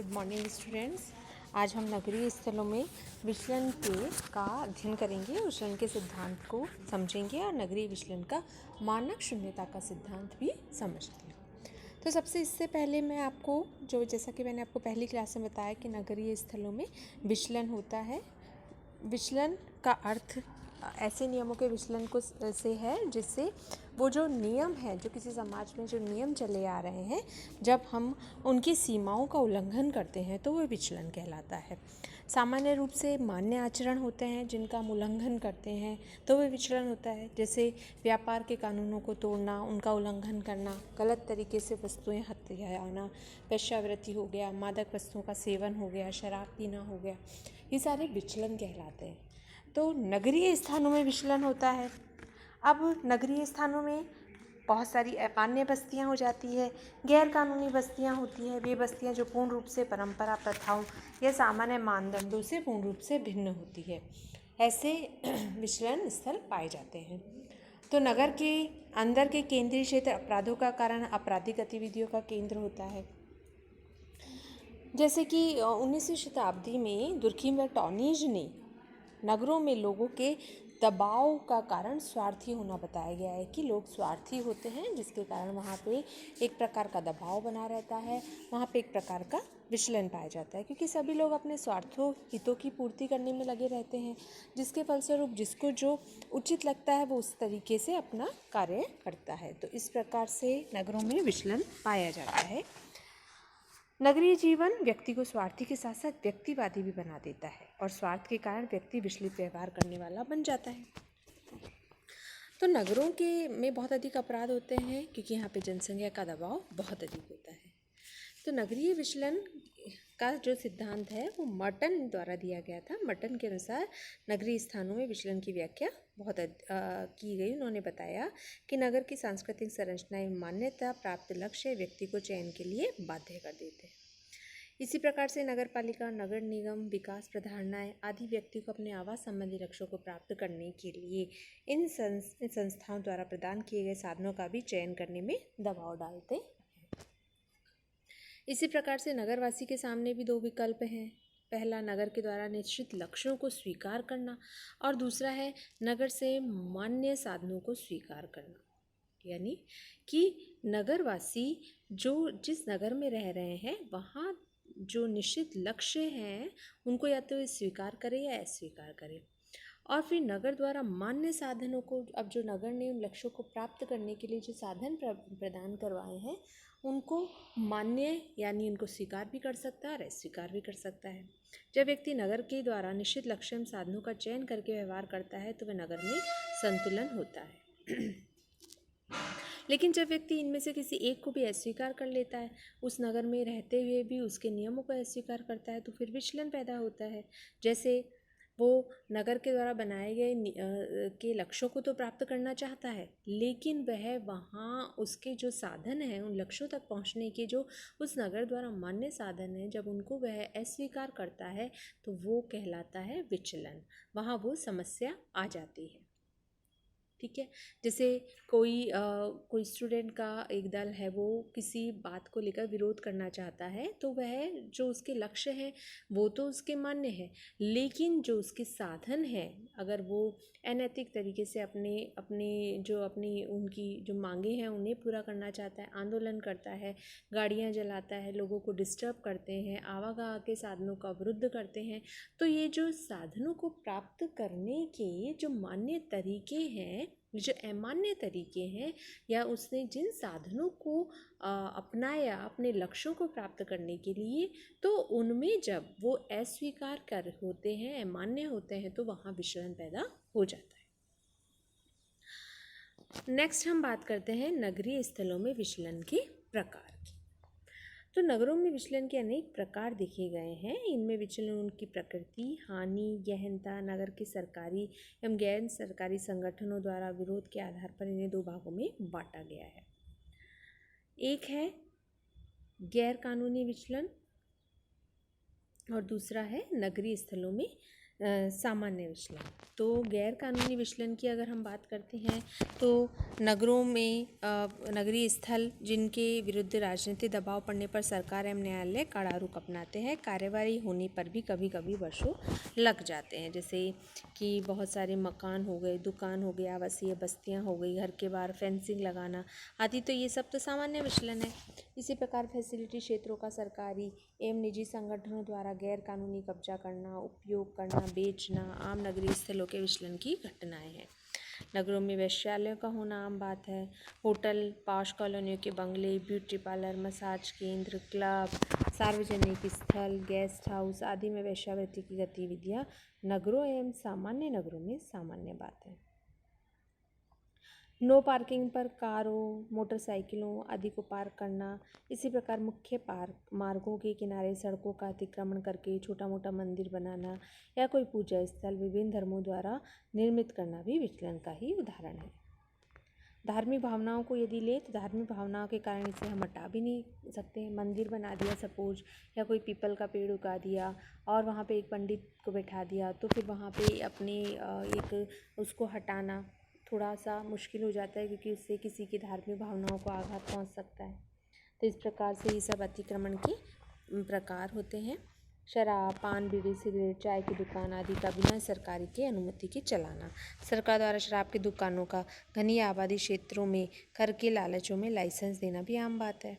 Good morning students. आज हम नगरीय स्थलों में विचलन का अध्ययन करेंगे, विचलन के सिद्धांत को समझेंगे और नगरीय विचलन का मानक शून्यता का सिद्धांत भी समझेंगे। तो सबसे इससे पहले मैं आपको जैसा कि मैंने आपको पहली क्लास में बताया कि नगरीय स्थलों में विचलन होता है। विचलन का अर्थ ऐसे नियमों के विचलन को से है जिससे वो जो नियम है, जो किसी समाज में जो नियम चले आ रहे हैं, जब हम उनकी सीमाओं का उल्लंघन करते हैं तो वो विचलन कहलाता है। सामान्य रूप से मान्य आचरण होते हैं जिनका हम उल्लंघन करते हैं तो वह विचलन होता है। जैसे व्यापार के कानूनों को तोड़ना, उनका उल्लंघन करना, गलत तरीके से वस्तुएं हथियाना, वेश्यावृत्ति हो गया, मादक वस्तुओं का सेवन हो गया, शराब पीना हो गया, ये सारे विचलन कहलाते हैं। तो नगरीय स्थानों में विचलन होता है। अब नगरीय स्थानों में बहुत सारी अमान्य बस्तियां हो जाती है, गैर कानूनी बस्तियां होती है। वे बस्तियां जो पूर्ण रूप से परंपरा, प्रथाओं या सामान्य मानदंडों से पूर्ण रूप से भिन्न होती है, ऐसे विचलन स्थल पाए जाते हैं। तो नगर के अंदर के केंद्रीय क्षेत्र अपराधों का कारण, आपराधिक गतिविधियों का केंद्र होता है। जैसे कि 19वीं शताब्दी में दुर्खिम व टॉनीज ने नगरों में लोगों के दबाव का कारण स्वार्थी होना बताया गया है कि लोग स्वार्थी होते हैं, जिसके कारण वहाँ पे एक प्रकार का दबाव बना रहता है, वहाँ पे एक प्रकार का विचलन पाया जाता है, क्योंकि सभी लोग अपने स्वार्थों हितों की पूर्ति करने में लगे रहते हैं, जिसके फलस्वरूप जिसको जो उचित लगता है वो उस तरीके से अपना कार्य करता है। तो इस प्रकार से नगरों में विचलन पाया जाता है। नगरीय जीवन व्यक्ति को स्वार्थी के साथ साथ व्यक्तिवादी भी बना देता है और स्वार्थ के कारण व्यक्ति विचलित व्यवहार करने वाला बन जाता है। तो नगरों के में बहुत अधिक अपराध होते हैं क्योंकि यहाँ पे जनसंख्या का दबाव बहुत अधिक होता है। तो नगरीय विचलन का जो सिद्धांत है वो मर्टन द्वारा दिया गया था। मर्टन के अनुसार नगरीय स्थानों में विचलन की व्याख्या बहुत की गई। उन्होंने बताया कि नगर की सांस्कृतिक संरचनाएं मान्यता प्राप्त लक्ष्य व्यक्ति को चयन के लिए बाध्य कर देते हैं। इसी प्रकार से नगर पालिका, नगर निगम, विकास प्रधारणाएं आदि व्यक्ति को अपने आवास संबंधी लक्ष्यों को प्राप्त करने के लिए इन संस्थाओं द्वारा प्रदान किए गए साधनों का भी चयन करने में दबाव डालते हैं। इसी प्रकार से नगरवासी के सामने भी दो विकल्प हैं। पहला, नगर के द्वारा निश्चित लक्ष्यों को स्वीकार करना और दूसरा है नगर से मान्य साधनों को स्वीकार करना। यानी कि नगरवासी जो जिस नगर में रह रहे हैं वहाँ जो निश्चित लक्ष्य हैं उनको या तो स्वीकार करें या अस्वीकार करें। और फिर नगर द्वारा मान्य साधनों को, अब जो नगर ने उन लक्ष्यों को प्राप्त करने के लिए जो साधन प्रदान करवाए हैं उनको मान्य यानी उनको स्वीकार भी कर सकता है और अस्वीकार भी कर सकता है। जब व्यक्ति नगर के द्वारा निश्चित लक्ष्य एवं साधनों का चयन करके व्यवहार करता है तो वह नगर में संतुलन होता है। लेकिन जब व्यक्ति इनमें से किसी एक को भी अस्वीकार कर लेता है, उस नगर में रहते हुए भी उसके नियमों को अस्वीकार करता है, तो फिर विचलन पैदा होता है। जैसे वो नगर के द्वारा बनाए गए के लक्ष्यों को तो प्राप्त करना चाहता है, लेकिन वह वहाँ उसके जो साधन हैं, उन लक्ष्यों तक पहुँचने के जो उस नगर द्वारा मान्य साधन हैं, जब उनको वह अस्वीकार करता है तो वो कहलाता है विचलन। वहाँ वो समस्या आ जाती है। ठीक है। जैसे कोई स्टूडेंट का एक दल है, वो किसी बात को लेकर विरोध करना चाहता है, तो वह जो उसके लक्ष्य है वो तो उसके मान्य है, लेकिन जो उसके साधन है, अगर वो अनैतिक तरीके से अपनी उनकी जो मांगे हैं उन्हें पूरा करना चाहता है, आंदोलन करता है, गाड़ियां जलाता है, लोगों को डिस्टर्ब करते हैं, आवागमन के साधनों का विरुद्ध करते हैं, तो ये जो साधनों को प्राप्त करने के जो मान्य तरीके हैं, जो अमान्य तरीके हैं, या उसने जिन साधनों को अपनाया अपने लक्ष्यों को प्राप्त करने के लिए, तो उनमें जब वो अस्वीकार कर होते हैं, अमान्य होते हैं, तो वहाँ विचलन पैदा हो जाता है। नेक्स्ट हम बात करते हैं नगरीय स्थलों में विचलन के प्रकार की। तो नगरों में विचलन के अनेक प्रकार देखे गए हैं। इनमें विचलन की प्रकृति, हानि, गहनता, नगर के सरकारी एवं गैर सरकारी संगठनों द्वारा विरोध के आधार पर इन्हें दो भागों में बांटा गया है। एक है गैर कानूनी विचलन और दूसरा है नगरीय स्थलों में सामान्य विचलन। तो गैर कानूनी विचलन की अगर हम बात करते हैं तो नगरों में नगरीय स्थल जिनके विरुद्ध राजनीतिक दबाव पड़ने पर सरकार एवं न्यायालय कड़ा रुख अपनाते हैं, कार्यवाही होने पर भी कभी कभी वर्षों लग जाते हैं। जैसे कि बहुत सारे मकान हो गए, दुकान हो गई, आवासीय बस्तियां हो गई, घर के बाहर फेंसिंग लगाना आदि, तो ये सब तो सामान्य विचलन है। इसी प्रकार फैसिलिटी क्षेत्रों का सरकारी एवं निजी संगठनों द्वारा गैर कानूनी कब्जा करना, उपयोग करना, बेचना आम नगरीय स्थलों के विचलन की घटनाएं हैं। नगरों में वेश्यालयों का होना आम बात है। होटल, पॉश कॉलोनियों के बंगले, ब्यूटी पार्लर, मसाज केंद्र, क्लब, सार्वजनिक स्थल, गेस्ट हाउस आदि में वेश्यावृत्ति की गतिविधियां नगरों एवं सामान्य नगरों में सामान्य बात है। नो पार्किंग पर कारों, मोटरसाइकिलों आदि को पार्क करना। इसी प्रकार मुख्य मार्गों के किनारे सड़कों का अतिक्रमण करके छोटा मोटा मंदिर बनाना या कोई पूजा स्थल विभिन्न धर्मों द्वारा निर्मित करना भी विचलन का ही उदाहरण है। धार्मिक भावनाओं को यदि ले तो धार्मिक भावनाओं के कारण इसे हम हटा भी नहीं सकते। मंदिर बना दिया सपोज, या कोई पीपल का पेड़ उगा दिया और वहाँ पे एक पंडित को बैठा दिया, तो फिर वहाँ पे अपने एक उसको हटाना थोड़ा सा मुश्किल हो जाता है, क्योंकि उससे किसी की धार्मिक भावनाओं को आघात पहुँच सकता है। तो इस प्रकार से ये सब अतिक्रमण के प्रकार होते हैं। शराब, पान, बीड़ी, सिगरेट, चाय की दुकान आदि का बिना सरकारी की अनुमति के चलाना। सरकार द्वारा शराब की दुकानों का घनी आबादी क्षेत्रों में कर के लालचों में लाइसेंस देना भी आम बात है।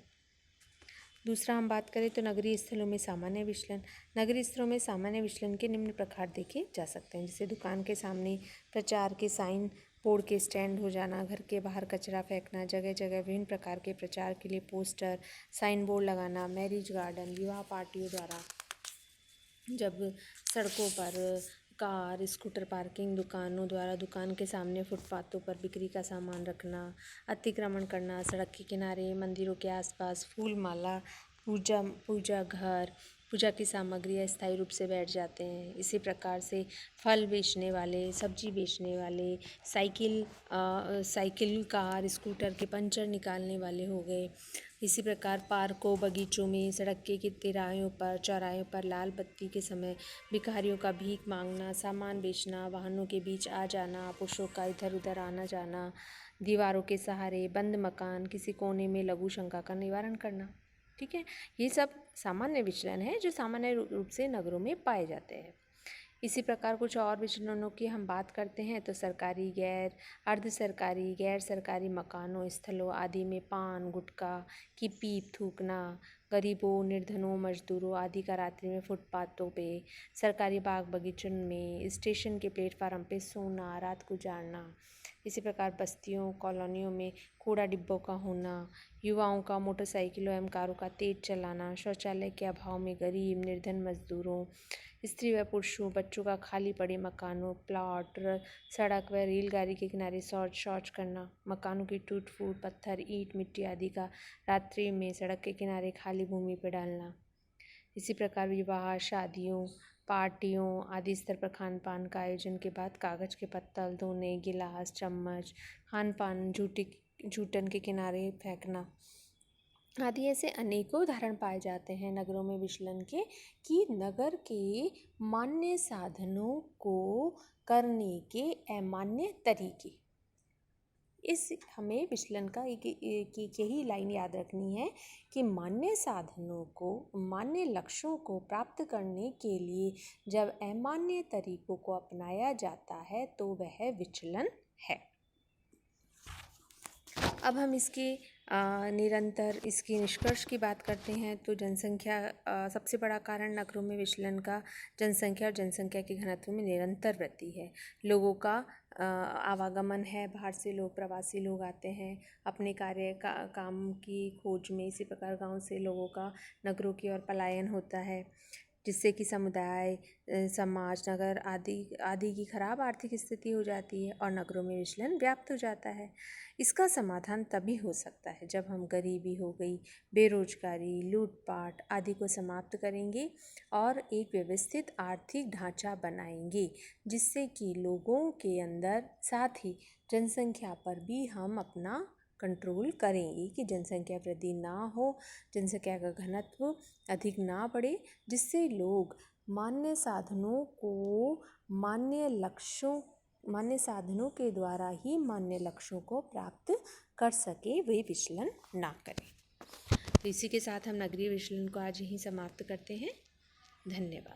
दूसरा हम बात करें तो नगरीय स्थलों में सामान्य विचलन। नगरीय स्थलों में सामान्य विचलन के निम्न प्रकार देखे जा सकते हैं, जैसे दुकान के सामने प्रचार के साइन बोर्ड के स्टैंड हो जाना, घर के बाहर कचरा फेंकना, जगह जगह विभिन्न प्रकार के प्रचार के लिए पोस्टर, साइन बोर्ड लगाना, मैरिज गार्डन, विवाह पार्टियों द्वारा जब सड़कों पर कार, स्कूटर पार्किंग, दुकानों द्वारा दुकान के सामने फुटपाथों पर बिक्री का सामान रखना, अतिक्रमण करना, सड़क के किनारे, मंदिरों के आसपास फूल माला, पूजा घर, पूजा की सामग्री अस्थायी रूप से बैठ जाते हैं। इसी प्रकार से फल बेचने वाले, सब्जी बेचने वाले, साइकिल, कार, स्कूटर के पंचर निकालने वाले हो गए। इसी प्रकार पार्कों, बगीचों में, सड़क के तिराहों पर, चौराहों पर लाल बत्ती के समय भिखारियों का भीख मांगना, सामान बेचना, वाहनों के बीच आ जाना, पुरुषों का इधर उधर आना जाना, दीवारों के सहारे, बंद मकान, किसी कोने में लघु शंका का निवारण करना। ठीक है, ये सब सामान्य विचलन है जो सामान्य रूप से नगरों में पाए जाते हैं। इसी प्रकार कुछ और विचलनों की हम बात करते हैं तो सरकारी, गैर, अर्ध सरकारी, गैर सरकारी मकानों, स्थलों आदि में पान, गुटखा की पीप थूकना, गरीबों, निर्धनों, मजदूरों आदि का रात्रि में फुटपाथों पे, सरकारी बाग बगीचों में, स्टेशन के प्लेटफार्म पे सोना, रात गुजारना। इसी प्रकार बस्तियों, कॉलोनियों में कूड़ा डिब्बों का होना, युवाओं का मोटरसाइकिलों एवं कारों का तेज चलाना, शौचालय के अभाव में गरीब, निर्धन मजदूरों, स्त्री व पुरुषों, बच्चों का खाली पड़े मकानों, प्लॉट, सड़क व रेलगाड़ी के किनारे शौच करना, मकानों की टूट फूट, पत्थर, ईंट, मिट्टी आदि का रात्रि में सड़क के किनारे खाली भूमि पर डालना। इसी प्रकार विवाह, शादियों, पार्टियों आदि स्तर पर खान पान का आयोजन के बाद कागज के पत्तल, दोने, गिलास, चम्मच, खान पान जूठन के किनारे फेंकना आदि ऐसे अनेकों उदाहरण पाए जाते हैं नगरों में विचलन के, कि नगर के मान्य साधनों को करने के अमान्य तरीके। इस हमें विचलन का एक यही लाइन याद रखनी है कि मान्य साधनों को, मान्य लक्ष्यों को प्राप्त करने के लिए जब अमान्य तरीकों को अपनाया जाता है तो वह विचलन है। अब हम इसके निरंतर इसकी निष्कर्ष की बात करते हैं तो जनसंख्या सबसे बड़ा कारण नगरों में विचलन का जनसंख्या और जनसंख्या के घनत्व में निरंतर वृद्धि है। लोगों का आवागमन है, बाहर से लोग, प्रवासी लोग आते हैं अपने काम की खोज में। इसी प्रकार गांव से लोगों का नगरों की ओर पलायन होता है, जिससे कि समुदाय, समाज, नगर आदि की खराब आर्थिक स्थिति हो जाती है और नगरों में विचलन व्याप्त हो जाता है। इसका समाधान तभी हो सकता है जब हम गरीबी हो गई, बेरोजगारी, लूटपाट आदि को समाप्त करेंगे और एक व्यवस्थित आर्थिक ढांचा बनाएंगे, जिससे कि लोगों के अंदर, साथ ही जनसंख्या पर भी हम अपना कंट्रोल करेंगे कि जनसंख्या वृद्धि ना हो, जनसंख्या का घनत्व अधिक ना बढ़े, जिससे लोग मान्य साधनों के द्वारा ही मान्य लक्ष्यों को प्राप्त कर सके, वे विचलन ना करें। तो इसी के साथ हम नगरीय विचलन को आज यहीं समाप्त करते हैं। धन्यवाद।